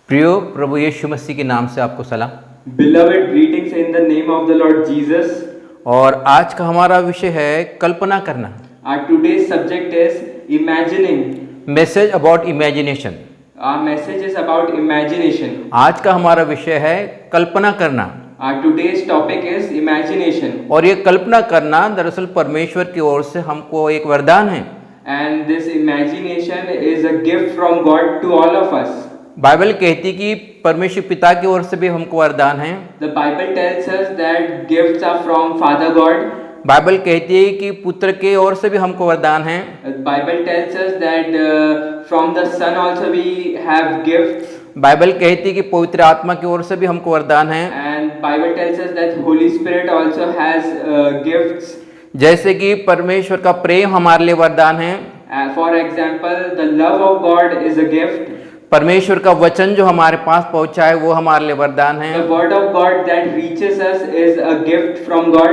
प्रियो प्रभु यीशु मसीह के नाम से आपको सलाम। Beloved, greetings in the name of the Lord Jesus. और आज का हमारा विषय है कल्पना करना। Our today's subject is imagining. Message about imagination. Our message is about imagination. आज का हमारा विषय है कल्पना करना। Our today's topic is imagination. और ये कल्पना करना दरअसल परमेश्वर की ओर से हमको एक वरदान है। And this imagination is a gift from God to all of us. Bible कहती कि परमेश्वर पिता की ओर से भी हमको वरदान है। The Bible tells us that gifts are from Father God. Bible कहती है कि पुत्र के ओर से भी हमको वरदान है। The Bible tells us that from the Son also we have gifts. Bible कहती है कि पवित्र आत्मा की ओर से भी हमको वरदान है। And Bible tells us that Holy Spirit also has gifts. जैसे कि परमेश्वर का प्रेम हमारे लिए वरदान है। For example, the love of God is a gift. परमेश्वर का वचन जो हमारे पास पहुंचा है वो हमारे लिए वरदान है। The word of God that reaches us is a gift from God.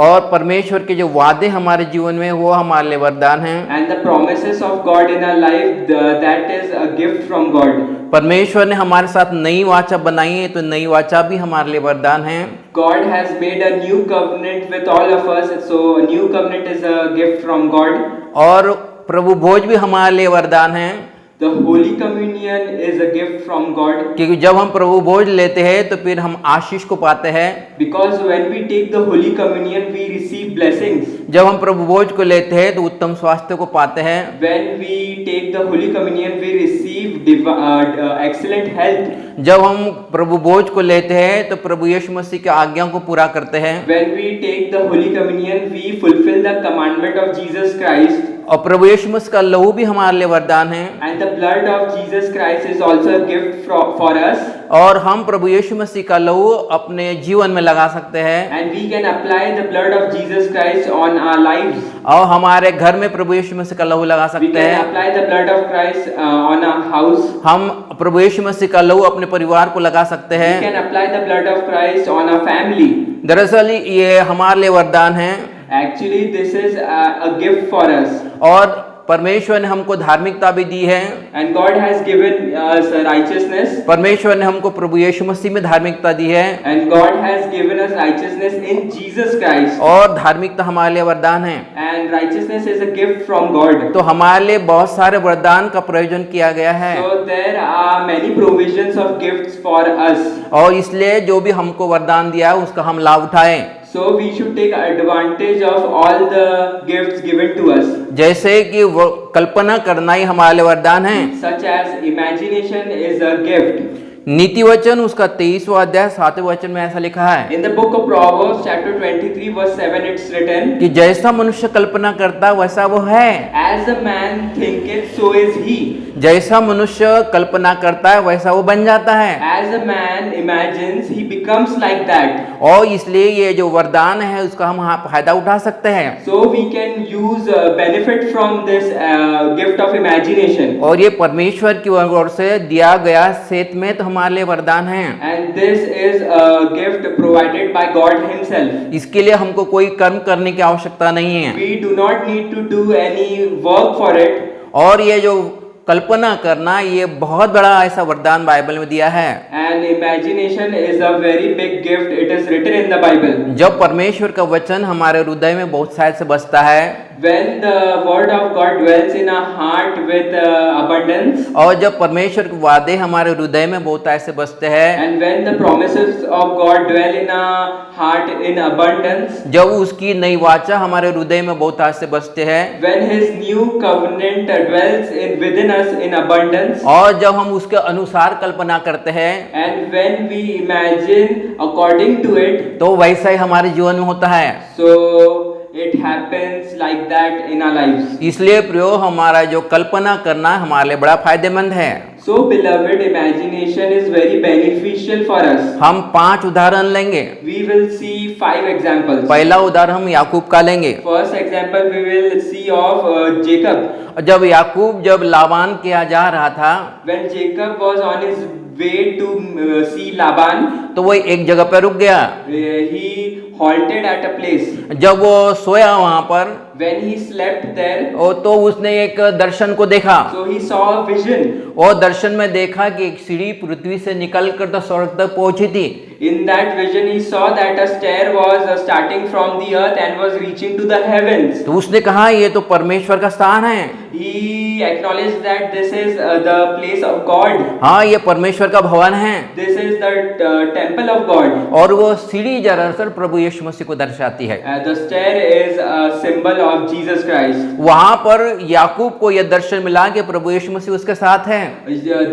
और परमेश्वर के जो वादे हमारे जीवन में वो हमारे लिए वरदान है। And the promises of God in our life, that is a gift from God. परमेश्वर ने हमारे साथ नई वाचा बनाई है तो नई वाचा भी हमारे लिए वरदान है। God has made a new covenant with all of us, so a new covenant is a gift from God. और प्रभु भोज भी हमारे लिए वरदान है। The Holy Communion is a gift from God. क्योंकि जब हम प्रभु भोज लेते हैं तो फिर हम आशीष को पाते हैं। Because when we take the Holy Communion, we receive blessings. जब हम प्रभु भोज को लेते हैं तो उत्तम स्वास्थ्य को पाते हैं। When we take the Holy Communion, we receive excellent health. जब हम प्रभु भोज को लेते हैं तो प्रभु यीशु मसीह की आज्ञाओं को पूरा करते हैं। When we take the Holy Communion, we fulfill the commandment of Jesus Christ. और प्रभु यीशु मसीह का लहू भी हमारे लिए वरदान है। And the blood of Jesus Christ is also a gift for us. और हम प्रभु यीशु मसीह का लहू अपने जीवन में लगा सकते हैं। And we can apply the blood of Jesus Christ on our lives. और हमारे घर में प्रभु यीशु मसीह का लहू लगा We सकते can हैं। apply the blood of Christ on our house. हम प्रभु यीशु मसीह का लहू अपने परिवार को लगा सकते We हैं। can apply the blood of Christ on our family. दरअसल ये हमारे लिए वरदान है। Actually, this is a gift for us. और परमेश्वर ने हमको धार्मिकता भी दी है। And God has given us righteousness. परमेश्वर ने हमको प्रभु यीशु मसीह में धार्मिकता दी है। And God has given us righteousness in Jesus Christ. और धार्मिकता हमारे लिए वरदान है। And righteousness is a gift from God. तो हमारे लिए बहुत सारे वरदान का प्रयोजन किया गया है। So there are many provisions of gifts for us. और इसलिए जो भी हमको वरदान दिया है उसका हम लाभ उठाएं। So we should take advantage of all the gifts given to us. जैसे कि वो कल्पना करना ही हमारे लिए वरदान है। Such as imagination is a gift. नीति वचन उसका 23वां अध्याय 7वें वचन में ऐसा लिखा है In the book of Proverbs chapter 23 verse 7 it's written, कि जैसा मनुष्य कल्पना करता है वैसा वो है। As a man thinketh, so is he. जैसा मनुष्य कल्पना करता है वैसा वो बन जाता है। As a man imagines, he becomes like that. और इसलिए ये जो वरदान है उसका हम फायदा उठा सकते हैं। So we can use benefit from this gift of imagination. और ये परमेश्वर की ओर से दिया गया सेत में तो हमारे लिए वरदान है। And this is a gift provided by God himself. इसके लिए हमको कोई कर्म करने की आवश्यकता नहीं है। We do not need to do any work for it. और ये जो कल्पना करना ये बहुत बड़ा ऐसा वरदान बाइबल में दिया है। And imagination is a very big gift. It is written in the Bible. जब परमेश्वर का वचन हमारे हृदय में बहुत शायद से बसता है। When the word of God dwells in our heart with abundance. और जब परमेश्वर के वादे हमारे हृदय में बहुत ऐसे बसते हैं। And when the promises of God dwell in our heart in abundance. जब उसकी नई वाचा हमारे हृदय में बहुत ऐसे बसते हैं। When His new covenant dwells within us in abundance. और जब हम उसके अनुसार कल्पना करते हैं। And when we imagine according to it. तो वैसा ही हमारे जीवन में होता है। So it happens like that in our lives. इसलिए प्रियो हमारा जो कल्पना करना हमारे लिए बड़ा फायदेमंद है। So beloved, imagination is very beneficial for us. हम 5 उदाहरण लेंगे। We will see 5 examples. पहला उदाहरण हम याकूब का लेंगे। First example we will see of Jacob. जब याकूब जब लाबान के यहाँ जा रहा था। When Jacob was on his way to see Laban. तो वो एक जगह पर रुक गया। He halted at a place. जब वो सोया वहाँ पर when he slept there, तो उसने एक दर्शन को देखा, so he saw a vision. और दर्शन में देखा कि एक सीढ़ी पृथ्वी से निकलकर तो स्वर्ग तक पहुंची थी। In that vision, he saw that a stair was starting from the earth and was reaching to the heavens. तो उसने कहा ये तो परमेश्वर का स्थान है। He acknowledged that this is the place of God. हाँ, ये परमेश्वर का भवन है। This is the temple of God. और वो सीढ़ी दरअसल प्रभु यीशु मसीह को दर्शाती है। The stair is a symbol of Jesus Christ. वहां पर याकूब को यह दर्शन मिला कि प्रभु यीशु मसीह उसके साथ है।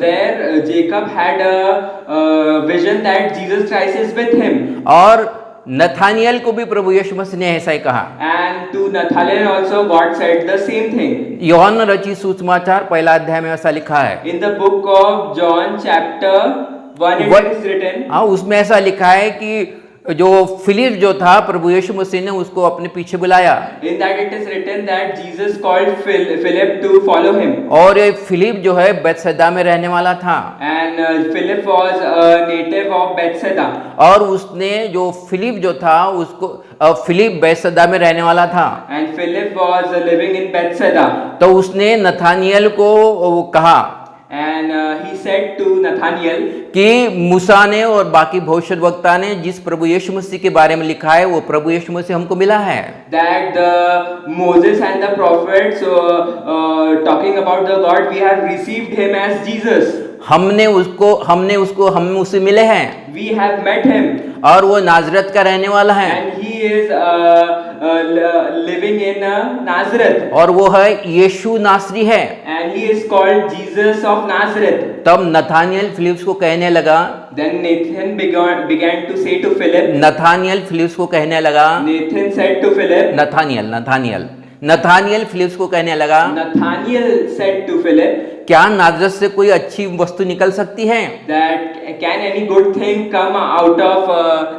There, Jacob had a vision that Jesus Christ is with him. और नथानियल को भी प्रभु यीशु मसीह ने ऐसा ही कहा। And to Nathanael also God said the same thing. यूहन्ना रचित सुसमाचार पहला अध्याय में ऐसा लिखा है। In the book of John chapter 1 it is written. हाँ, उसमें ऐसा लिखा है कि जो फिलिप जो था प्रभु यीशु मसीह ने उसको अपने पीछे बुलाया। In that it is written that Jesus called Philip to follow him. और ये फिलिप जो है बेथसदा में रहने वाला था। And Philip was a native of Bethsaida. और उसने जो फिलिप जो था उसको फिलिप बेथसदा में रहने वाला था। And Philip was living in Bethsaida. तो उसने नथानियल को वो कहा, And he said to Nathanael कि मूसा ने और बाकी भविष्यद्वक्ता ने जिस प्रभु यीशु मसीह के बारे में लिखा है वो प्रभु यीशु मसीह हमको मिला है। that the Moses and the prophets talking about the God, we have received him as Jesus. हम उसे मिले हैं। We have met him. और वो नाजरत का रहने वाला है। And he is living in Nazareth. और वो है यीशु नासरी है। And he is called Jesus of Nazareth. तब नथानियल फिलिप्स को कहने लगा, Then Nathan began to say to Philip. Nathaniel Philips को कहने लगा, Nathan said to Philip. Nathaniel Philips को कहने लगा, Nathanael said to Philip. क्या नाजरत से कोई अच्छी वस्तु निकल सकती है? That can any good thing come out of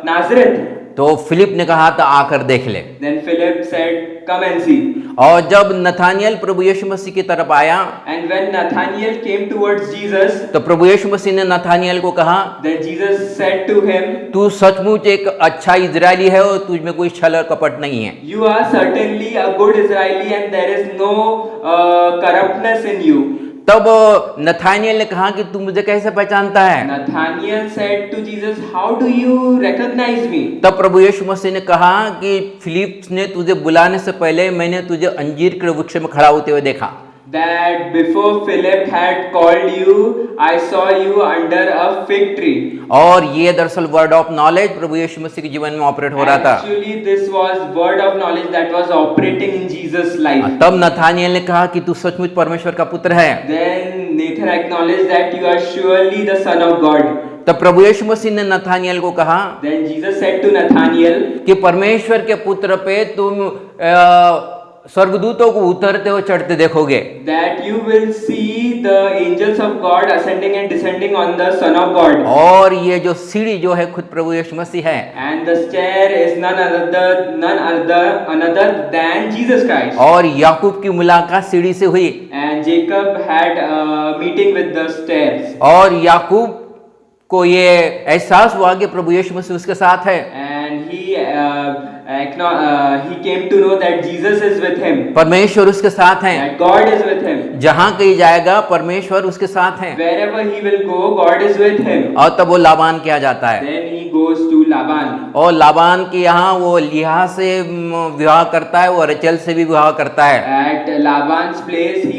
Nazareth? तो फिलिप ने कहा था आकर देख ले। Then Philip said, come and see. और जब नथानियल प्रभु यीशु मसीह की तरफ आया, And when Nathanael came towards Jesus, तो प्रभु यीशु मसीह ने नथानियल को कहा, then Jesus said to him, तू सचमुच एक अच्छा इजरायली है और तुझ में कोई छल और कपट नहीं है। you are certainly a good Israeli and there is no corruptness in you. तब नथानियल ने कहा कि तू मुझे कैसे पहचानता है? Nathanael said to Jesus, how do you recognize me? तब प्रभु यीशु मसीह ने कहा कि फिलिप ने तुझे बुलाने से पहले मैंने तुझे अंजीर के वृक्ष में खड़ा होते हुए देखा। That before Philip had called you, I saw you under a fig tree. और ये दरअसल वर्ड ऑफ नॉलेज प्रभु यीशु मसीह के जीवन में ऑपरेट हो रहा था। Actually, this was word of knowledge that was operating in Jesus' life. तब नथानियल ने कहा कि तू सचमुच परमेश्वर का पुत्र है। Then Nathan acknowledged that you are surely the Son of God. तब प्रभु यीशु मसीह ने नथानियल को कहा, Then Jesus said to Nathanael कि परमेश्वर के पुत्र पे तुम स्वर्गदूतों को उतरते और चढ़ते देखोगे। that you will see the angels of God ascending and descending on the Son of God. और ये जो सीढ़ी जो है खुद प्रभु यीशु मसीह है। And the stair is none other than Jesus Christ. और याकूब की मुलाकात सीढ़ी से हुई। And Jacob had a meeting with the stairs. और याकूब को ये एहसास हुआ कि प्रभु यीशु मसीह उसके साथ है। And he came to know that Jesus is with him. परमेश्वर उसके साथ है। That God is with him. जहाँ कहीं जाएगा परमेश्वर उसके साथ है। Wherever he will go, God is with him. और तब वो लाबान किया जाता है। Then he goes to Laban. और लाबान के यहाँ वो लिहा से विवाह करता है और रचेल से भी विवाह करता है। At Laban's place, he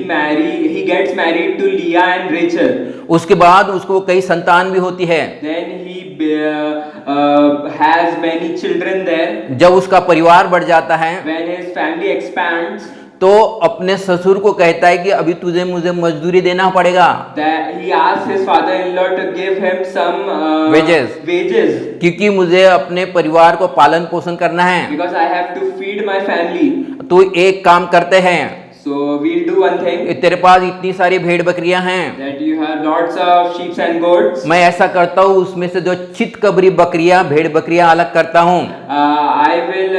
gets married to Leah and Rachel. उसके बाद उसको कई संतान भी होती है। Then he has many children there. जब उसका परिवार बढ़ जाता है When his family expands, तो अपने ससुर को कहता है कि अभी तुझे मुझे मजदूरी देना पड़ेगा। that he asks his father-in-law to give him some wages क्योंकि मुझे अपने परिवार को पालन पोषण करना है। because I have to feed my family. तो एक काम करते हैं, So we'll do one thing. तेरे पास इतनी सारी भेड़ बकरियां हैं, That you have lots of sheep and goats. मैं ऐसा करता हूँ उसमें से जो चित कबरी बकरियां भेड़ बकरियां अलग करता हूँ। I will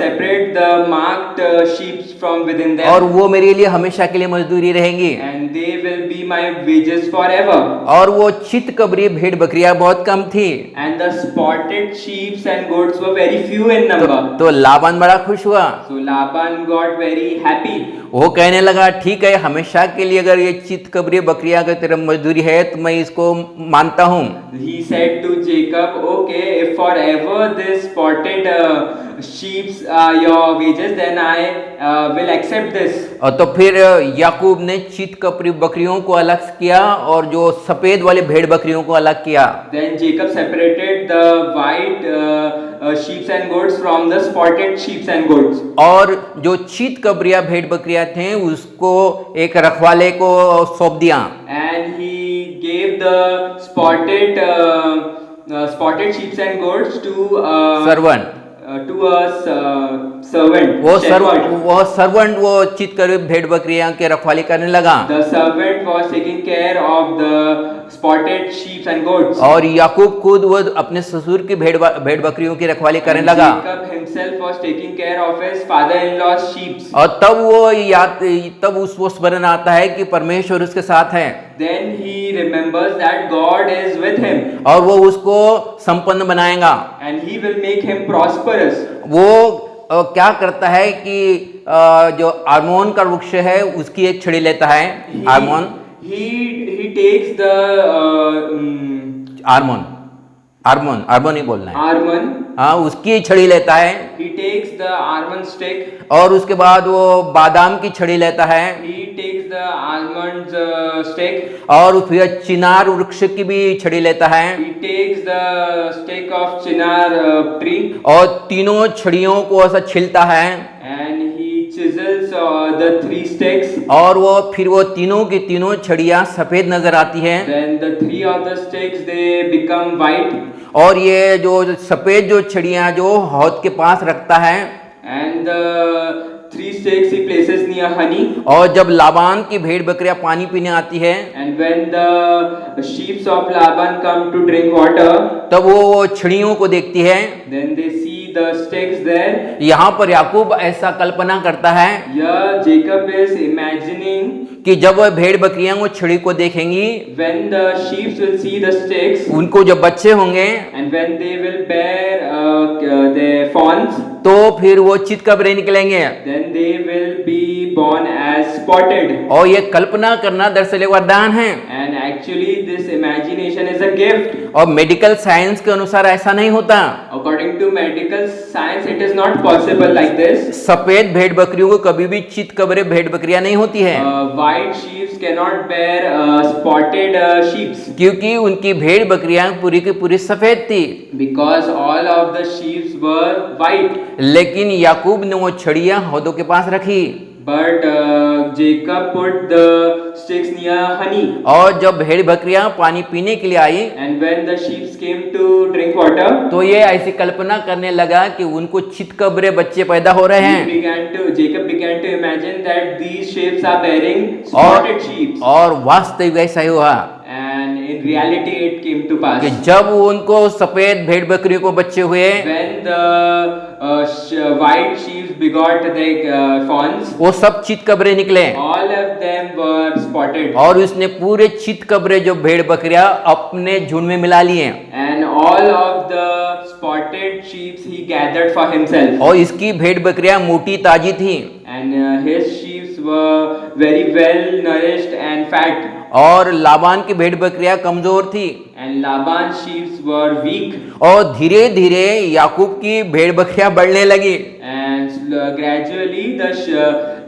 separate the marked sheep from within them, और वो मेरे लिए हमेशा के लिए मजदूरी रहेंगी, and they will be my wages forever. और वो चित कबरी भेड़ बकरियां बहुत कम थी। And the spotted sheep and goats were very few in number. तो लाबान बड़ा खुश हुआ, So Laban got very happy. वो कहने लगा ठीक है, हमेशा के लिए अगर ये चित कबरी बकरियां अगर तेरा मजदूरी है तो मैं इसको मानता हूँ। He said to Jacob, okay, if forever this spotted sheep are your wages, then I will accept this. और तो फिर याकूब ने चित कबरी बकरियों को अलग किया और जो सफेद वाले भेड़ बकरियों को अलग किया। Then Jacob separated the white sheep and goats from the spotted sheep and goats. और जो चित कबरिया भेड़ बकरियां थे उसको एक रखवाले को सौंप दिया। And he gave the spotted sheep and goats to servant, servant. वो shepherd. सर्वंट वो चित कबरी भेड़ बकरियां के रखवाली करने लगा। The servant was taking care of the spotted sheep and goats. और याकूब खुद वो अपने ससुर की भेड़ बकरियों की रखवाली करने And लगा। Jacob himself was taking care of his father-in-law's sheep. और तब उसको स्मरण आता है कि परमेश्वर उसके साथ है, Then he remembers that God is with him और वो उसको संपन्न बनाएगा। and he will make him prosperous. वो क्या करता है कि जो आर्मोन का वृक्ष है उसकी एक छड़ी लेता है। आर्मोन He takes the आर्मोन ही बोलना है। almond. हाँ, उसकी छड़ी लेता है, He takes the almond stick. और उसके बाद वो बादाम की छड़ी लेता है, He takes the almond stick. और फिर चिनार वृक्ष की भी छड़ी लेता है, He takes the stick of chinar tree. और तीनों छड़ियों को ऐसा छिलता है, And he chisels the three sticks. और फिर वो तीनों की तीनों छड़ियाँ सफेद नजर आती है। Then the three of the sticks they become white. और ये जो सफेद जो छड़ियाँ जो हौद के पास रखता है, And the three sticks he places near honey. और जब लाबान की भेड़ बकरियां पानी पीने आती है And when the sheep of Laban come to drink water, तब वो छड़ियों को देखती है। then they see the sticks there. यहाँ पर याकूब ऐसा कल्पना करता है Yeah, Jacob is imagining कि जब वह भेड़ बकरियां वो छड़ी को देखेंगी, when the sheep will see the sticks, उनको जब बच्चे होंगे and when they will bear their fawns, तो फिर वो चित कबरे निकलेंगे। then they will be born as spotted. और ये कल्पना करना दरअसल एक वरदान है, And actually this imagination is a gift. और मेडिकल साइंस के अनुसार ऐसा नहीं होता। According to medical science, it is not possible like this. सफेद भेड़ बकरियों को कभी भी चित कबरे भेड़ बकरियां नहीं होती है, White sheep cannot bear spotted sheep क्योंकि उनकी भेड़ बकरियां पूरी की पूरी सफेद थी। because all of the sheep were white. लेकिन याकूब ने वो छड़ियां हौदों के पास रखी, But Jacob put the sticks near honey. और जब भेड़ बकरियां पानी पीने के लिए आई And when the sheep came to drink water, तो ये ऐसी कल्पना करने लगा कि उनको चित कबरे बच्चे पैदा हो रहे हैं, Jacob began to imagine that these sheep are bearing spotted sheep. और वास्तविक ऐसा ही हुआ And in reality it came to pass. कि जब उनको सफेद भेड़ बकरियों को बच्चे हुए, When the white sheep begot their fawns, वो सब चित कबरे निकले, all of them were spotted. और उसने पूरे चित कबरे जो भेड़ बकरियां अपने झुंड में मिला लिए, And all of the spotted sheep he gathered for himself. और इसकी भेड़ बकरियां मोटी ताजी थी, And his sheep were very well nourished and fat. और लाबान की भेड़ बकरियां कमजोर थी। And Laban's sheep were weak. और धीरे धीरे याकूब की भेड़ बकरियां बढ़ने लगी, And gradually the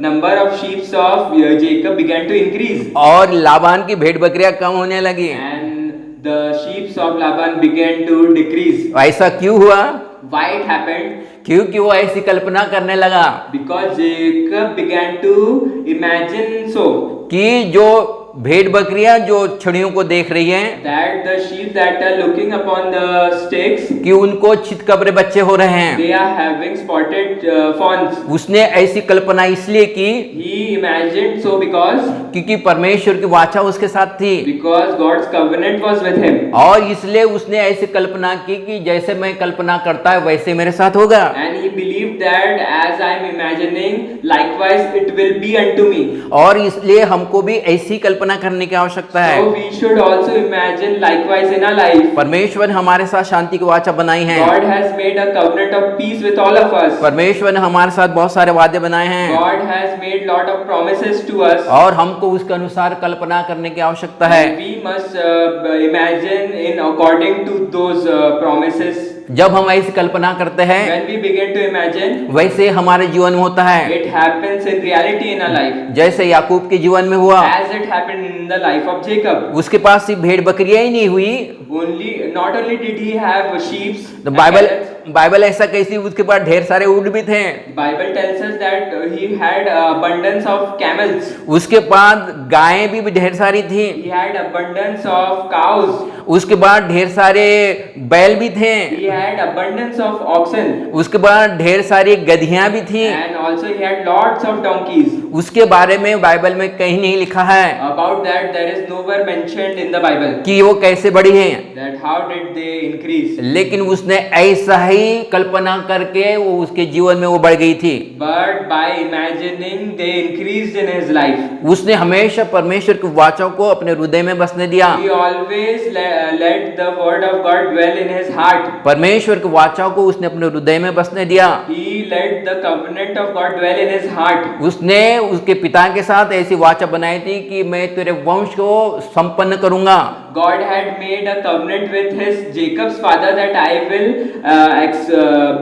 number of sheep of Jacob began to increase. और लाबान की भेड़ बकरियां कम होने लगी। And the sheep of Laban began to decrease. ऐसा क्यों हुआ? Why it happened? क्योंकि वो ऐसी कल्पना करने लगा Because Jacob began to imagine so कि जो भेड़ बकरियां जो छड़ियों को देख रही हैं that the sheep that are looking upon the sticks, कि उनको छितकबरे बच्चे हो रहे हैं, they are having spotted fawns. उसने ऐसी कल्पना इसलिए की He imagined so क्योंकि परमेश्वर की वाचा उसके साथ थी, because God's covenant was with him. और इसलिए उसने ऐसी कल्पना की कि जैसे मैं कल्पना करता है वैसे मेरे साथ होगा। And he believed that as I am imagining, likewise it will be unto me. और इसलिए हमको भी ऐसी कल्पना करने की आवश्यकता है। So we should also imagine likewise in our life. परमेश्वर ने हमारे साथ शांति की वाचा बनाई है, God has made a covenant of peace with all of us. परमेश्वर ने हमारे साथ बहुत सारे वादे बनाए हैं, God has made lot of promises to us. और हमको उसके अनुसार कल्पना करने की आवश्यकता है। And we must imagine in according to those promises. जब हम ऐसी कल्पना करते हैं When we begin to imagine, वैसे हमारे जीवन में होता है, it happens in reality in our life. जैसे याकूब के जीवन में हुआ। As it happened in the life of Jacob. उसके पास सिर्फ भेड़ बकरियां ही नहीं हुई, Not only did he have sheep. तो बाइबल ऐसा कहती है उसके पास ढेर सारे ऊंट भी थे। Bible tells us that he had abundance of camels. उसके बाद गायें भी ढेर सारी थी। He had abundance of cows. उसके बाद ढेर सारे बैल भी थे। He had abundance of oxen. उसके बाद ढेर सारी गधियां भी थी। And also he had lots of donkeys. उसके बारे में बाइबल में कहीं नहीं लिखा है About that there is nowhere mentioned in the Bible. कि वो कैसे बढ़ी हैं, That how did they increase? लेकिन उसने ऐसा ही कल्पना करके वो उसके जीवन में वो बढ़ गई थी। But by imagining they increased in his life. उसने हमेशा परमेश्वर की वाचा को अपने हृदय में बसने दिया। He always let the word of God dwell in his heart. परमेश्वर की वाचा को उसने अपने हृदय में बसने दिया। He let the covenant of God dwell in his heart. उसने उसके पिता के साथ ऐसी वाचा बनाई थी कि मैं तेरे वंश को संपन्न करूंगा। God had made a covenant with his Jacob's father that I will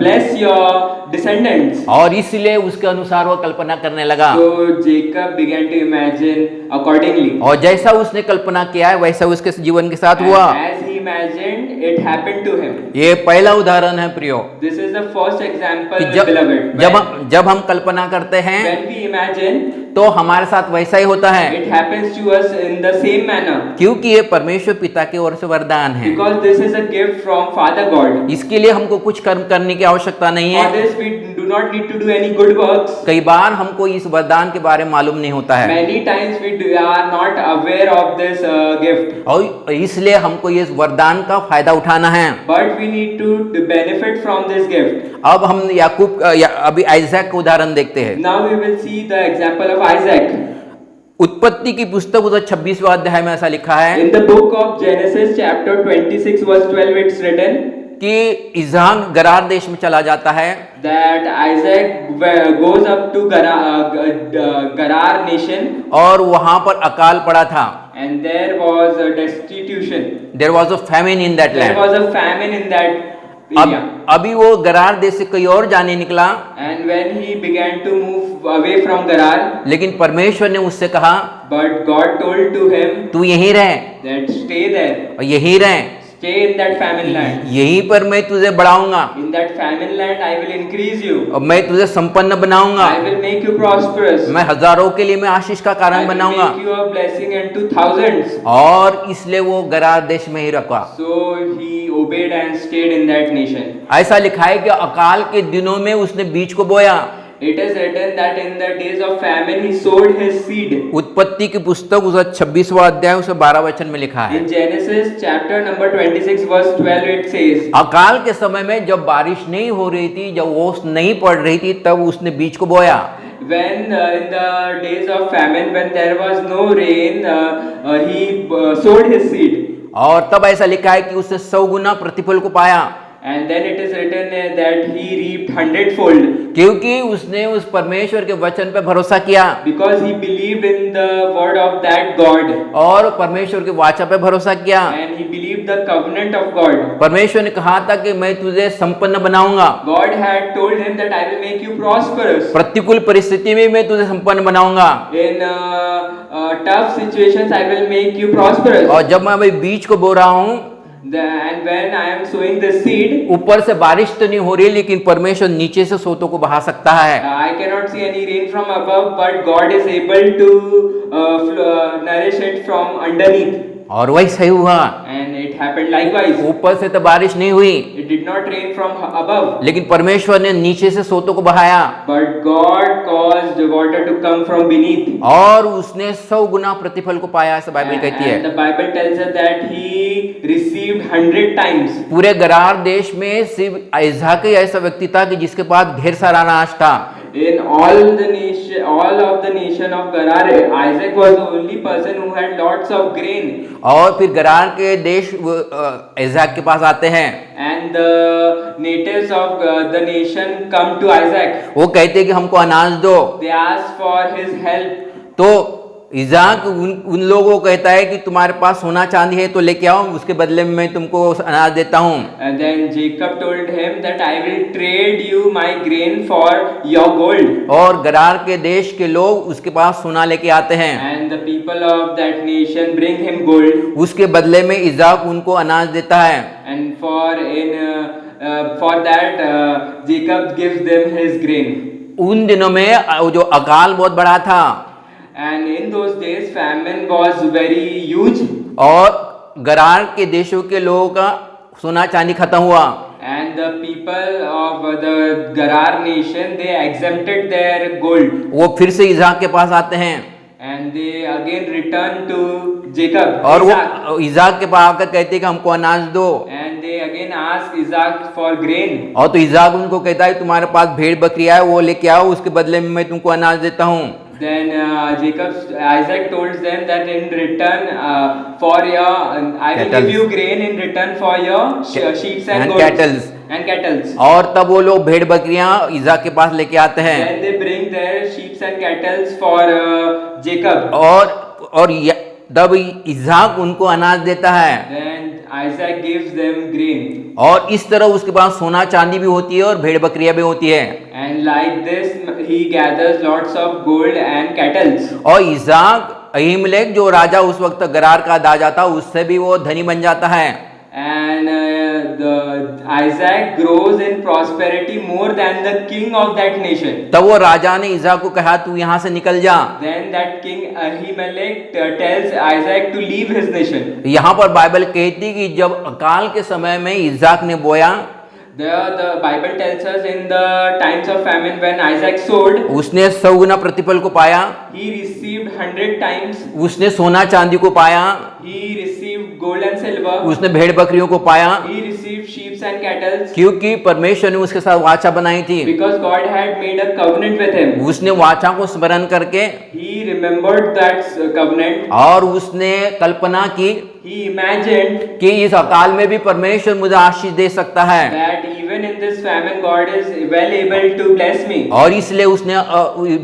bless your descendants. और इसलिए उसके अनुसार वो कल्पना करने लगा। So Jacob began to imagine accordingly. और जैसा उसने कल्पना किया है वैसा उसके जीवन के साथ हुआ। And as he imagined, it happened to him. ये पहला उदाहरण है प्रियो, This is the first example, कि beloved. जब हम कल्पना करते हैं When we imagine, तो हमारे साथ वैसा ही होता है, it happens to us in the same manner. क्योंकि ये परमेश्वर पिता की ओर से वरदान है। Because this is a gift from Father God. इसके लिए हमको कुछ कर्म करने की आवश्यकता नहीं For है। this we do not need to do any good works. कई बार हमको इस वरदान के बारे में मालूम नहीं होता है, Many times we are not aware of this gift. और इसलिए हमको ये वरदान का फायदा उठाना है। But we need to benefit from this gift. अब हम अभी आइजैक का उदाहरण देखते हैं। Now we will see the example of Isaac. उत्पत्ति की पुस्तक 26वां अध्याय में ऐसा लिखा है In the book of Genesis chapter 26 verse 12 it's written कि इसहाक गरार देश में चला जाता है, that Isaac goes up to Gerar nation, और वहां पर अकाल पड़ा था। and there was a destitution. There was a famine in that There land. was a famine in that area. अभी वो गरार देश से कहीं और जाने निकला, And when he began to move away from Gerar, लेकिन परमेश्वर ने उससे कहा but God told to him तू यहीं रह, that stay there, और यहीं रह, stay in that famine land. यहीं पर मैं तुझे बढ़ाऊंगा, In that famine land I will increase you. और मैं तुझे संपन्न बनाऊंगा, I will make you prosperous. मैं हजारों के लिए मैं आशीष का I कारण will बनाऊंगा। make you a blessing unto thousands. और इसलिए वो गरार देश में ही रखा। So he obeyed and stayed in that nation. ऐसा लिखा है कि अकाल के दिनों में उसने बीज को बोया। It is written that in the days of famine he sowed his seed. उत्पत्ति की पुस्तक उसका 26वां अध्याय उसका 12 वचन में लिखा है। In Genesis chapter number 26 verse 12 it says, अकाल के समय में जब बारिश नहीं हो रही थी, जब ओस नहीं पड़ रही थी, तब उसने बीज को बोया। when in the days of famine when there was no rain he sowed his seed. और तब ऐसा लिखा है कि उसने 100 गुना प्रतिफल को पाया, And then it is written that he reaped 100-fold. क्योंकि उसने उस परमेश्वर के वचन पे भरोसा किया, Because he believed in the word of that God. और परमेश्वर के वाचा पे भरोसा किया। And he believed the covenant of God. परमेश्वर ने कहा था कि मैं तुझे संपन्न बनाऊंगा, God had told him that I will make you prosperous. प्रतिकूल परिस्थिति में मैं तुझे संपन्न बनाऊंगा। In tough situations I will make you prosperous. और जब मैं अभी बीज को बो रहा हूँ, And when I am sowing the seed, ऊपर से बारिश तो नहीं हो रही, लेकिन परमेश्वर नीचे से सोतों को बहा सकता है। I cannot see any rain from above, but God is able to nourish it from underneath. और वैसा ही हुआ, And it happened likewise. ऊपर से तो बारिश नहीं हुई, It did not rain from above, लेकिन परमेश्वर ने नीचे से सोतों को बहाया, but God caused the water to come from beneath. और उसने 100 गुना प्रतिफल को पाया, ऐसा बाइबल कहती And है। the Bible tells us that he received 100 times. पूरे गरार देश में सिर्फ इसहाक ही ऐसा व्यक्ति था कि जिसके पास ढेर सारा अनाज था। In all of the nation of Gerar, Isaac was the only person who had lots of grain. और फिर गरार के देश इसहाक के पास आते हैं, And the natives of the nation come to Isaac. वो कहते हैं कि हमको अनाज दो। They ask for his help. तो इसहाक उन लोगों को कहता है कि तुम्हारे पास सोना चांदी है तो लेके आओ, उसके बदले में मैं तुमको अनाज देता हूँ। And then Jacob told him that I will trade you my grain for your gold. और गरार के देश के लोग उसके पास सोना लेके आते हैं, And the people of that nation bring him gold. उसके बदले में इसहाक उनको अनाज देता है। And for that Jacob gives them his grain. उन दिनों में जो अकाल बहुत बड़ा था, And in those days famine was very huge. और गरार के देशों के लोगों का सोना चांदी खत्म हुआ, And the people of the Gerar nation, they exempted their gold. वो फिर से इसहाक के पास आते हैं, And they again return to Jacob. और Isaac. वो इसहाक के पास आकर कहते हैं कि हमको अनाज दो। And they again ask Isaac for grain. और तो इसहाक उनको कहता है तुम्हारे पास भेड़ बकरियां है, वो लेके आओ, उसके बदले में मैं तुमको अनाज देता हूँ। Then Isaac told them that in return for your, I will Cattles. give you grain in return for your sheep and And goats cattles. and cattle. और तब वो लोग भेड़ बकरियां इसहाक के पास लेके आते हैं, Then they bring their sheep and cattle for Jacob. और तब इसहाक उनको अनाज देता है, Then Isaac gives them grain. और इस तरह उसके पास सोना चांदी भी होती है और भेड़ बकरियां भी होती है। And like this, he gathers lots of gold and cattle. और इसहाक अहीमेलेक जो राजा उस वक्त गरार का राजा था, उससे भी वो धनी बन जाता है। And Isaac grows in prosperity more than the king of that nation. तब वो राजा ने इसहाक को कहा तू यहाँ से निकल जा। Then that king Ahimelech tells Isaac to leave his nation. यहाँ पर बाइबल कहती कि जब अकाल के समय में इसहाक ने बोया, The Bible tells us in the times of famine when Isaac sowed, उसने 100 गुना प्रतिफल को पाया, he received 100 times. उसने सोना चांदी को पाया, He received gold and silver. उसने भेड़ बकरियों को पाया, He received sheep and cattle. क्योंकि परमेश्वर ने उसके साथ वाचा बनाई थी। Because God had made a covenant with him. उसने वाचा को स्मरण करके He remembered that covenant. और उसने कल्पना की He imagined कि इस अकाल में भी परमेश्वर मुझे आशीष दे सकता है, that even in this famine God is well able to bless me. और इसलिए उसने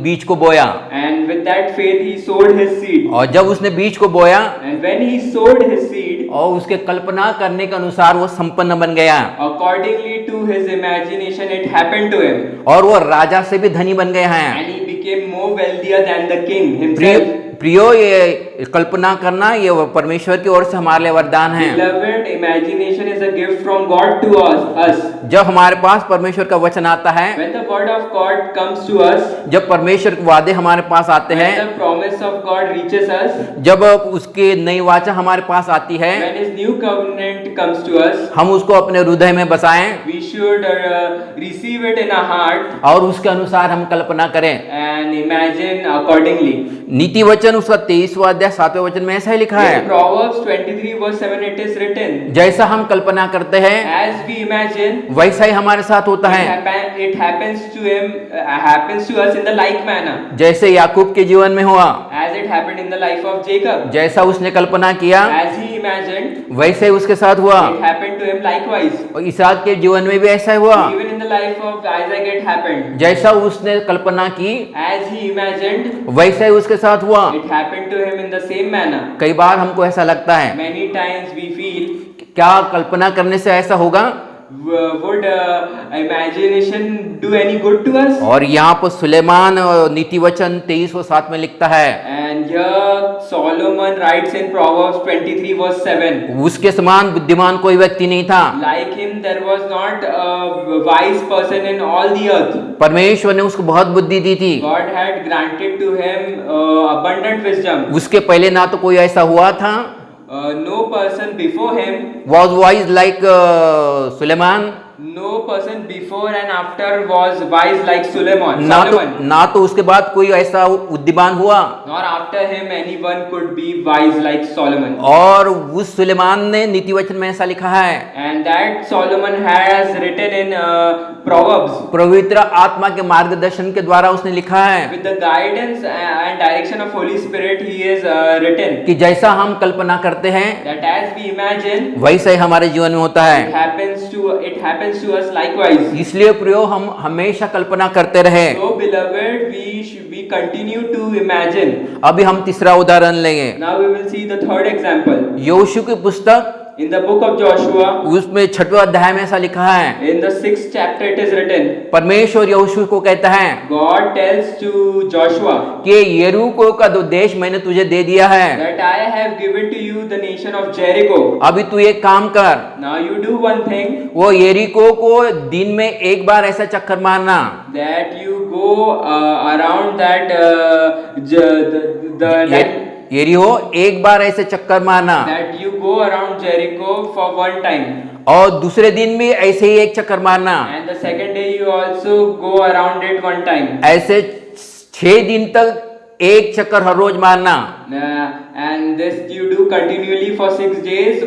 बीज को बोया। And with that faith he sowed his seed. और जब उसने बीज को बोया And when he sowed his seed, और उसके कल्पना करने के अनुसार वो संपन्न बन गया, accordingly to his imagination it happened to him. और वो राजा से भी धनी बन गए हैं। And he became more wealthier than the king प्रियो himself. प्रियो ये कल्पना करना ये परमेश्वर की ओर से हमारे लिए वरदान है। Beloved, imagination is a gift from God to us. जब हमारे पास परमेश्वर का वचन आता है, When the word of God comes to us, जब परमेश्वर के वादे हमारे पास आते when हैं, the promise of God reaches us, जब उसकी नई वाचा हमारे पास आती है, when his new covenant comes to us, हम उसको अपने हृदय में बसाएं we should receive it in our heart और उसके अनुसार हम कल्पना करें। and imagine accordingly. नीति वचन उसका 23वां अध्याय 7वें वचन में ऐसा ही लिखा In है, Proverbs 23 verse 7 it is written, जैसा हम कल्पना करते हैं as we imagine, वैसा ही हमारे साथ होता है। it happens to him, happens to us in the like manner, जैसे याकूब के जीवन में हुआ, as it happened in the life of Jacob. जैसा उसने कल्पना किया As he imagined, वैसे ही उसके साथ हुआ, it happened to him likewise. और इसहाक के जीवन में भी ऐसा ही हुआ। Even in the life of Isaac it happened. जैसा उसने कल्पना की As he imagined, वैसा ही उसके साथ हुआ। it happened to him in the same manner. कई बार हमको ऐसा लगता है Many times we feel क्या कल्पना करने से ऐसा होगा, would imagination do any good to us? और यहाँ पर सुलेमान नीति वचन 23:7 में लिखता है, And here Solomon writes in Proverbs 23 verse 7. उसके समान बुद्धिमान कोई व्यक्ति नहीं था। Like him, there was not a wise person in all the earth. परमेश्वर ने उसको बहुत बुद्धि दी थी। God had granted to him abundant wisdom. उसके पहले ना तो कोई ऐसा हुआ था, No person before him, was wise like Suleman, no person before and after was wise like Solomon. ना तो उसके बाद कोई ऐसा बुद्धिमान हुआ, Nor after him anyone could be wise like Solomon. और उस सुलेमान ने नीति वचन में ऐसा लिखा है, And that Solomon has written in Proverbs. पवित्र आत्मा के मार्गदर्शन के द्वारा उसने लिखा है With the guidance and direction of Holy Spirit, he is written कि जैसा हम कल्पना करते हैं that as we imagine, वैसा ही हमारे जीवन में होता it है। happens to us likewise. इसलिए प्रियो, हम हमेशा कल्पना करते रहे। So beloved, we continue to imagine. अभी हम तीसरा उदाहरण लेंगे, Now we will see the third example. Yhoshu की पुस्तक In the book of Joshua, उसमें 6वें अध्याय में ऐसा लिखा है, in the 6th chapter it is written, परमेश्वर योशू को कहता है God tells to Joshua कि यरीहो का जो देश मैंने तुझे दे दिया है, that I have given to you the nation of Jericho. अभी तू एक काम कर, Now you do one thing, वो यरीहो को दिन में एक बार ऐसा चक्कर मारना, that you go around that यरीहो एक बार ऐसे चक्कर मारना, that you go around Jericho for one time, और दूसरे दिन भी ऐसे ही एक चक्कर मारना, and the second day you also go around it one time. ऐसे 6 दिन तक एक चक्कर हर रोज मारना। And this you do continually for 6 days,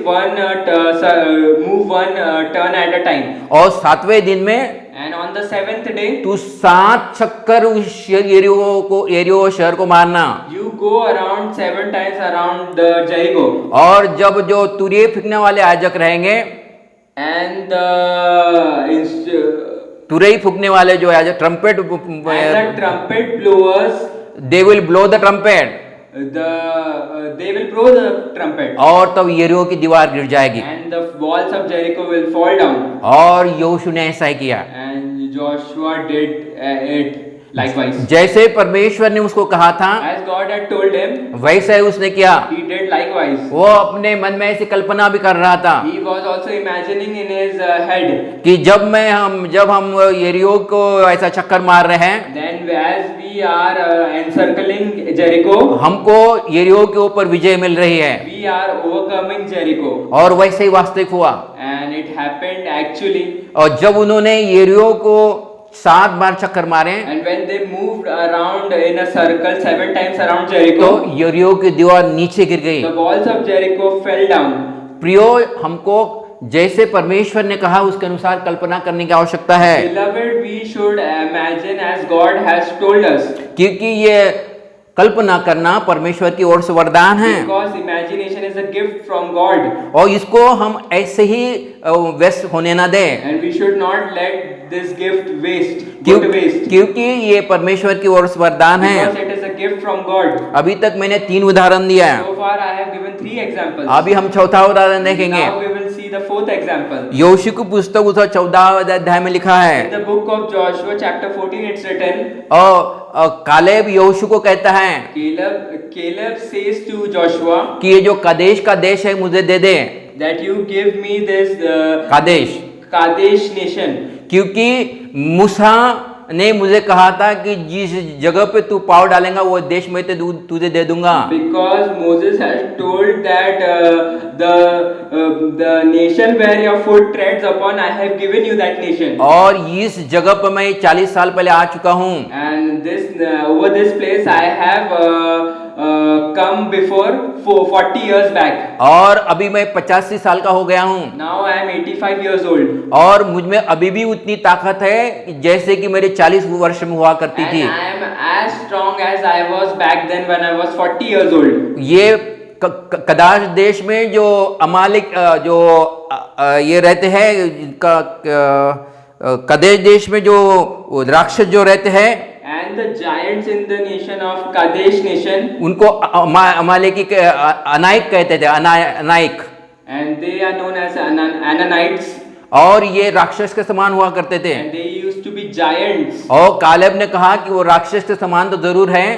move one turn at a time. और 7वें दिन में And on the 7th day, तू 7 चक्कर उस यरीहो शहर को मारना। you go around 7 times around the Jericho. और जब जो तुरही फेंकने वाले याजक रहेंगे, And तुरही फूकने वाले जो याजक trumpet, the trumpet blowers, they will blow the trumpet, they will blow the trumpet. और तब यरीहो की दीवार गिर जाएगी। And the walls of Jericho will fall down. और योशू ने ऐसा ही किया, And Joshua did it likewise. जैसे परमेश्वर ने उसको कहा था As God had told him, वैसा ही उसने किया। he did likewise. वो अपने मन में ऐसी कल्पना भी कर रहा था He was also imagining in his head. कि जब हम यरीहो को ऐसा चक्कर मार रहे हैं, Then as we are encircling Jericho, हमको यरीहो के ऊपर विजय मिल रही है, we are overcoming Jericho. और वैसे ही वास्तविक हुआ। And it happened actually. और जब उन्होंने यरीहो को 7 बार चक्कर मारे, And when they moved around in a circle 7 times around Jericho, तो यरीहो की दीवार नीचे गिर गई। the walls of Jericho fell down. प्रियो, हमको जैसे परमेश्वर ने कहा उसके अनुसार कल्पना करने की आवश्यकता है, Beloved, we should imagine as God has told us. क्योंकि ये कल्पना करना परमेश्वर की ओर से वरदान है, Because imagination is a gift from God. और इसको हम ऐसे ही व्यस्त होने ना दें, And we should not let this gift go to waste. क्योंकि ये परमेश्वर की ओर से वरदान है। Because it is a gift from God. अभी तक मैंने 3 उदाहरण दिया है, So far I have given 3 examples. अभी हम चौथा उदाहरण देखेंगे। Now we will see the 4th example. Yhoshu की पुस्तक उसका 14वें अध्याय में लिखा है, In the book of Joshua chapter 14 it's written, और कालेब योशू को कहता है Caleb says to Joshua कि ये जो कदेश का देश है मुझे दे दे, that you give me this Kadesh, nation. क्योंकि मूसा ने मुझे कहा था कि जिस जगह पे तू पाँव डालेगा वो देश में तुझे दे दूंगा। Because Moses has told that the nation where your foot treads upon, I have given you that nation. और इस जगह पर मैं 40 साल पहले आ चुका हूँ, And over this place I have come before 40 years back. और अभी मैं 85 साल का हो गया हूँ, Now I am 85 years old. और मुझ में अभी भी उतनी ताकत है जैसे कि मेरे 40 वर्ष में हुआ करती And थी। I am as strong as I was back then when I was 40 years old. ये कदाश देश में जो अमालिक जो ये रहते हैं, कदेश देश में जो राक्षस जो रहते हैं, And the giants in the nation of Kadesh nation, उनको अमालेकी अनाइक कहते थे, अनाइक। and they are known as Ananites. और ये राक्षस के समान हुआ करते थे। and they used to be giants. और कालेब ने कहा कि वो राक्षस के समान तो जरूर हैं,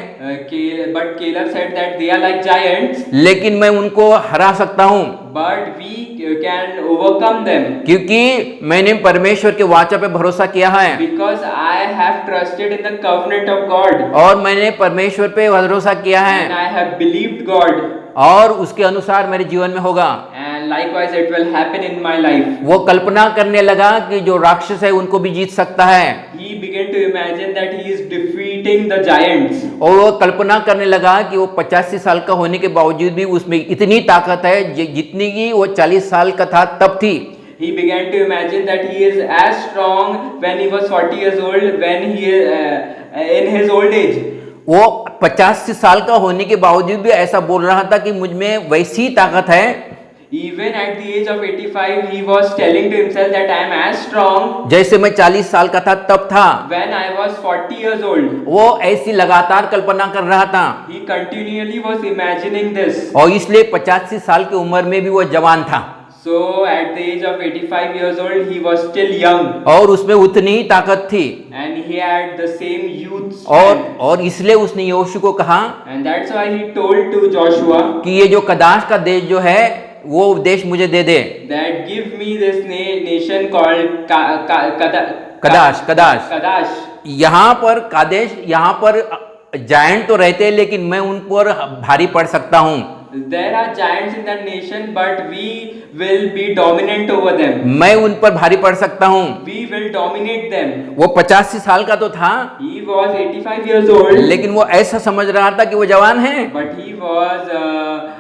But Caleb said that they are like giants, लेकिन मैं उनको हरा सकता हूँ, but we can overcome them क्योंकि मैंने परमेश्वर के वाचा पे भरोसा किया है because I have trusted in the covenant of God और मैंने परमेश्वर पे भरोसा किया and है I have believed God, और उसके अनुसार मेरे जीवन में होगा। and likewise it will happen in my life. वो कल्पना करने लगा कि जो राक्षस है उनको भी जीत सकता है, He began to imagine that he is defeating the giants. और वो कल्पना करने लगा कि वो 85 साल का होने के बावजूद भी उसमें इतनी ताकत है जितनी की वो 40 साल का था तब थी। He began to imagine that he is as strong when he was 40 years old, when he in his old age. वो 85 साल का होने के बावजूद भी ऐसा बोल रहा था कि मुझ में वैसी ताकत है। Even at the age of 85, he was telling to himself that I am as strong जैसे मैं 40 साल का था तब था। when I was 40 years old. वो ऐसी लगातार कल्पना कर रहा था He continually was imagining this. और इसलिए 85 साल की उम्र में भी वो जवान था So at the age of 85 years old, he was still young और उसमें उतनी ही ताकत थी and he had the same youth strength. और इसलिए उसने यहोशू को कहा And that's why he told to Joshua कि ये जो कदाश का देश जो है वो देश मुझे दे दे। that give me this nation called कदाश Kadash. यहाँ पर कादेश, यहाँ पर जायंट तो रहते हैं लेकिन मैं उन पर भारी पड़ सकता हूँ। There are giants in that nation, but we will be dominant over them. मैं उन पर भारी पड़ सकता हूँ। We will dominate them. वो 85 साल का तो था He was 85 years old, लेकिन वो ऐसा समझ रहा था कि वो जवान है but he was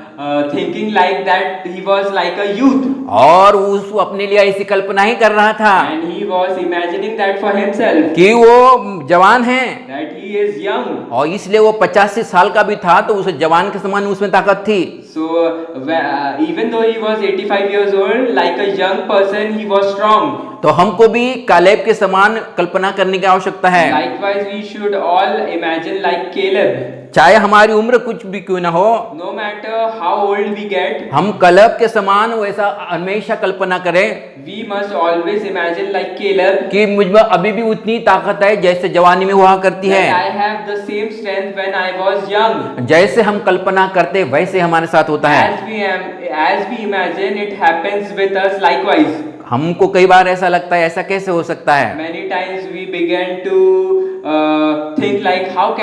thinking like that he was like a youth, और उस अपने लिए ऐसी कल्पना ही कर रहा था and he was imagining that for himself कि वो जवान है that he is young. और इसलिए वो 85 साल का भी था तो उस जवान के समान उसमें ताकत थी। So even though he was 85 years old, like a young person, he was strong. तो हमको भी कालेब के समान कल्पना करने की आवश्यकता है। Likewise, we should all imagine like Caleb. चाहे हमारी उम्र कुछ भी क्यों ना हो, No matter how old we get, हम कालेब के समान वैसा हमेशा कल्पना करें we must always imagine like Caleb. कि मुझ में अभी भी उतनी ताकत है जैसे जवानी में हुआ करती That है। I have the same strength when I was young. जैसे हम कल्पना करते वैसे हमारे साथ होता है। As we imagine, it happens with us likewise. हमको कई बार ऐसा लगता है ऐसा कैसे हो सकता है, Many times we begin to think like how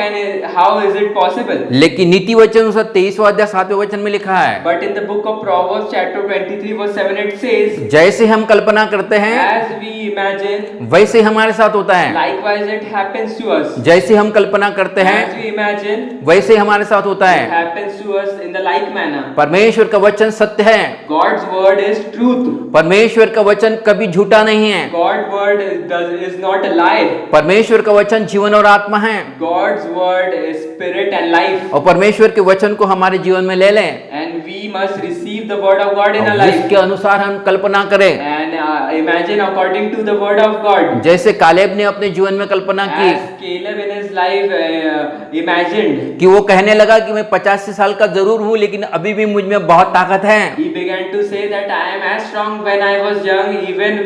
is it possible? लेकिन नीति वचन उसका 23वां अध्याय 7वें वचन में लिखा है But in the book of Proverbs chapter 23 verse 7 it says, जैसे हम कल्पना करते हैं as we imagine, वैसे हमारे साथ होता है। likewise it happens to us. जैसे हम कल्पना करते हैं As we imagine, वैसे हमारे साथ होता it है। happens to us in the like manner. परमेश्वर का वचन सत्य है, God's word is truth. परमेश्वर का वचन कभी झूठा नहीं है, God's word is not a lie. परमेश्वर का वचन जीवन और आत्मा है God's word is spirit and life. और परमेश्वर के वचन को हमारे जीवन में ले लें And we must receive the word of God in our और life. जिसके अनुसार हम कल्पना करें, And imagine according to the word of God. जैसे कालेब ने अपने जीवन में कल्पना की As Caleb in his life imagined, कि वो कहने लगा कि मैं 85 साल का जरूर हूँ लेकिन अभी भी मुझ में बहुत ताकत है। he began to say that I am as strong when I was young, even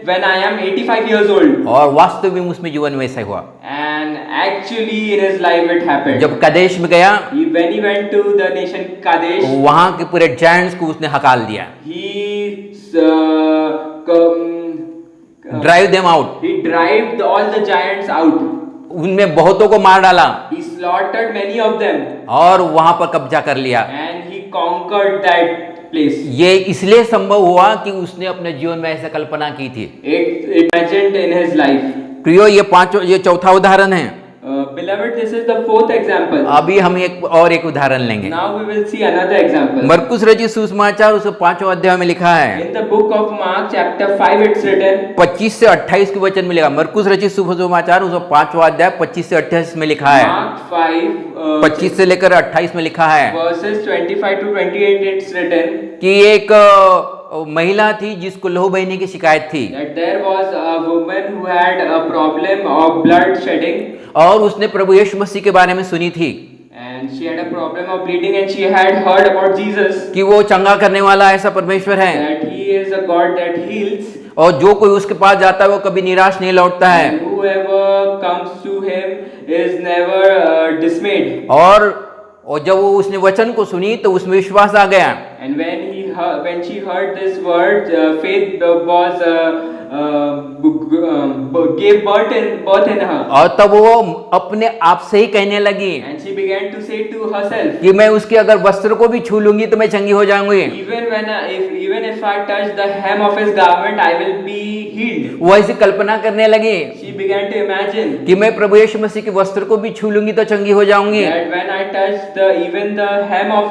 when I am 85 years old. और वास्तव में उसमें जीवन में ऐसा हुआ। And actually in his life it happened. जब कदेश में गया When he went to the nation Kadesh, वहां के पूरे जायंट्स को उसने हकाल दिया, he drive them out, he drove all the giants out. उनमें बहुतों को मार डाला He slaughtered many of them और वहां पर कब्जा कर लिया। and he conquered that place. ये इसलिए संभव हुआ कि उसने अपने जीवन में ऐसा कल्पना की थी। It imagined in his life. प्रियो ये चौथा उदाहरण है। Beloved, this is the fourth example. अभी हम एक उदाहरण लेंगे। Now we will see another example. मरकुस रचित सुसमाचार उसके 5वें अध्याय में लिखा है, In the book of Mark chapter 5 it's written, 25 से 28 के वचन में लिखा। मरकुस रचित सुसमाचार उसका 5वां अध्याय 25 से 28 में लिखा है, Mark 5 25 से लेकर 28 में लिखा है verses 25 to 28 it's written कि एक महिला थी जिसको लहू बहने की शिकायत थी that there was a woman who had a problem of blood shedding और उसने प्रभु यीशु मसीह के बारे में सुनी थी and she had a problem of bleeding and she had heard about Jesus, कि वो चंगा करने वाला ऐसा परमेश्वर है that he is a God that heals, और जो कोई उसके पास जाता है वो कभी निराश नहीं लौटता है। and whoever comes to him is never dismayed. और जब वो उसने वचन को सुनी तो उसमें विश्वास आ गया। And when she heard this word, faith was gave birth in her, और तब वो अपने आप से ही कहने लगी and she began to say to herself, कि मैं उसके अगर वस्त्र को भी छू लूंगी तो मैं चंगी हो जाऊंगी। even if I touch the hem of his garment, I will be healed. वो ऐसी कल्पना करने लगी She began to imagine कि मैं प्रभु यीशु मसीह के वस्त्र को भी छू लूंगी तो चंगी हो जाऊंगी। that when I touch even the hem of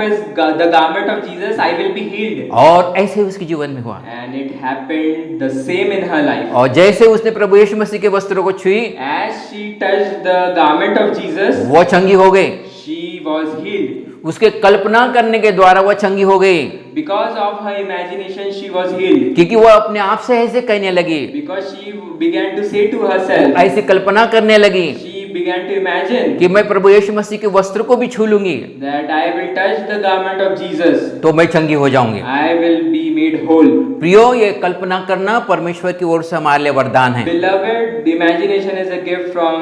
the garment of Jesus, I will be healed. और ऐसे उसके जीवन में हुआ। And it happened the same in her life. और जैसे उसने प्रभु यीशु मसीह के वस्त्रों को छुई, As she touched the garment of Jesus, वो चंगी हो गई। she was healed. उसके कल्पना करने के द्वारा वो चंगी हो गई, Because of her imagination, she was healed. क्योंकि वो अपने आप से ऐसे कहने लगी, Because she began to say to herself, ऐसी कल्पना करने लगी she began to imagine कि मैं प्रभु यीशु मसीह के वस्त्र को भी छू लूंगी that I will touch the garment of Jesus, तो मैं चंगी हो जाऊंगी। I will be made whole. प्रियो, ये कल्पना करना परमेश्वर की ओर से हमारे लिए वरदान है। Beloved, the imagination is a gift from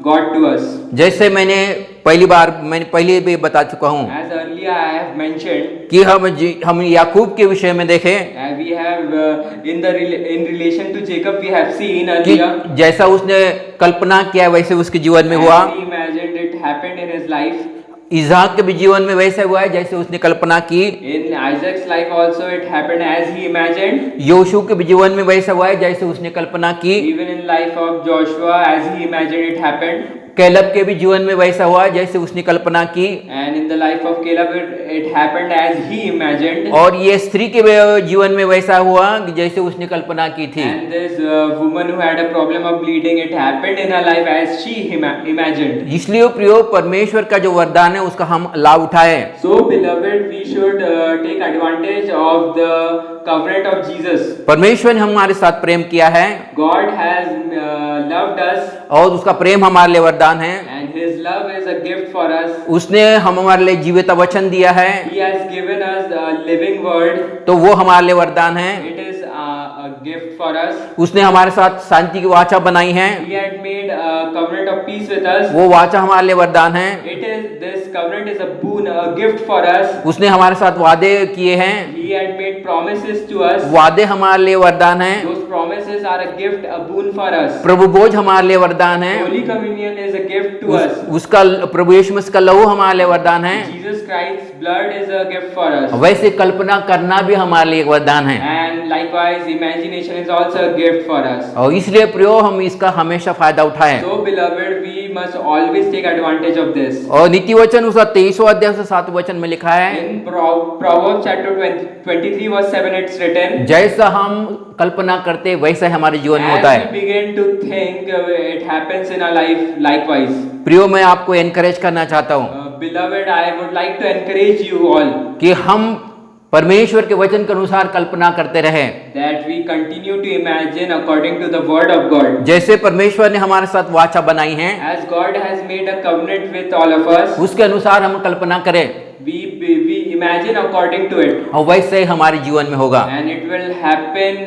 God to us. जैसे मैंने पहले भी बता चुका हूँ As earlier I have mentioned, कि हम याकूब के विषय में देखें we have in relation to Jacob we have seen कि earlier, जैसा उसने कल्पना किया वैसे उसके जीवन में हुआ। as he imagined it happened in his life. इसहाक के भी जीवन में वैसा हुआ है जैसे उसने कल्पना की। In Isaac's life also it happened as he imagined. Yhoshu के भी जीवन में वैसा हुआ है जैसे उसने कल्पना की। Even in life of Joshua, as he imagined it happened. कैलब के भी जीवन में वैसा हुआ जैसे उसने कल्पना की। And in the life of Caleb, it happened as he imagined. और ये स्त्री के जीवन में वैसा हुआ कि जैसे उसने कल्पना की थी। And this woman who had a problem of bleeding, it happened in her life as she imagined. इसलिए प्रियो, परमेश्वर का जो वरदान है उसका हम लाभ उठाए। So beloved, we should take advantage of the covenant of Jesus. परमेश्वर ने हमारे साथ प्रेम किया है God has loved us, और उसका प्रेम हमारे लिए वरदान है। and His love is a gift for us. उसने हमारे लिए जीवित वचन दिया है, He has given us a living word. तो वो हमारे लिए वरदान है। It is a gift for us. उसने हमारे साथ शांति की वाचा बनाई है, He had made a covenant of peace with us. वो वाचा हमारे लिए वरदान है। This covenant is a boon, a gift for us. उसने हमारे साथ वादे किए हैं, He had made promises to us. वादे हमारे लिए वरदान है। Those promises are a gift, a boon for us. प्रभु बोझ हमारे लिए वरदान है। Holy communion is a gift to us. उसका प्रभु यीशु मसीह का लहू हमारे लिए वरदान है। Jesus Christ's blood is a gift for us. वैसे कल्पना करना भी हमारे लिए एक वरदान है, And likewise, imagination is also a gift for us. और इसलिए प्रियो हम इसका हमेशा फायदा उठाएं। So beloved, we must always take advantage of this. और नीति वचन उसका 23वां अध्याय से 7 वचन में लिखा है, In Proverbs chapter 23 verse 7 it's written, जैसा हम कल्पना करते वैसा ही हमारे जीवन में होता as है। we begin to think, it happens in our life likewise. प्रियो, मैं आपको एनकरेज करना चाहता हूँ Beloved, I would like to encourage you all कि हम परमेश्वर के वचन के अनुसार कल्पना करते रहे। that we continue to imagine according to the word of God. जैसे परमेश्वर ने हमारे साथ वाचा बनाई है, As God has made a covenant with all of us, उसके अनुसार हम कल्पना करें we imagine according to it, और वैसे ही हमारे जीवन में होगा। and it will happen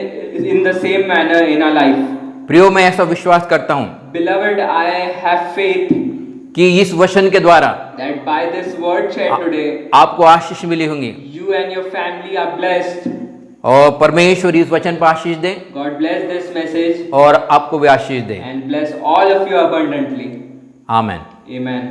in the same manner in our life. प्रियो, मैं ऐसा विश्वास करता हूँ Beloved, I have faith कि इस वचन के द्वारा that by this word shared today, आपको आशीष मिली होंगी, you and your family are blessed. और परमेश्वर इस वचन पर आशीष दे God bless this message और आपको भी आशीष दे। and bless all of you abundantly. आमीन। Amen.